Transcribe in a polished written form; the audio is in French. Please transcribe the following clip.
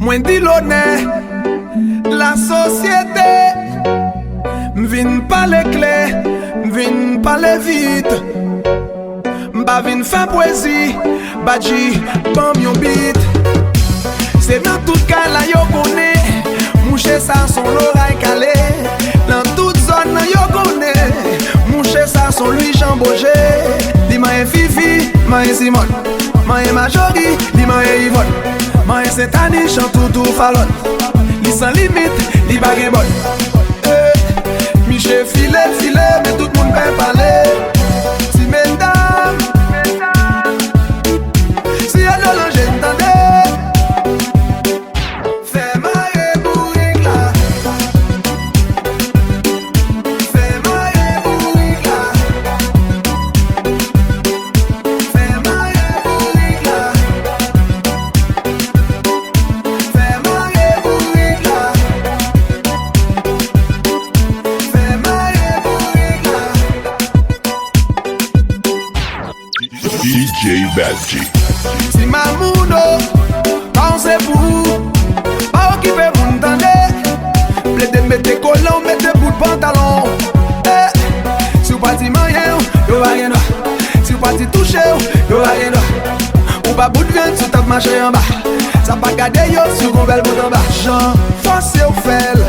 Moins dit l'honneur, la société. M'vin parler clair, m'vin parler vite. M'ba vin faire poésie, badji, bam yon beat. C'est dans tout cas là yo connaît, mouché ça son l'oreille calé. Dans toute zone là yo connaît, mouché ça son lui chambogé. Di ma Fifi, ma Simon, ma Majori, di ma Yvonne. Ma Saint-Ani chante tout fallon. Li sans limite, li bague bon. Miché filé, mais tout le monde peut parler. Si mesdames, si y'a de l'ange, entendez. Fais marrer bourrique là. Fais marrer bourrique là. Fais marrer bourrique là. Fais marrer bourrique là. Fais marrer bourrique là. DJ Badji. Si Mamouno, pensez pour vous, pas occupé pour m'entendre. Plaidez, mettez collant, mettez bout de pantalon. Si vous parti moyen, yo va rien. Si vous parti touché, yo va rien. Ou pas bout de viande, si t'as marché en bas. Ça pas garder yo, si vous belle bout en bas. Jean, forcez au fel.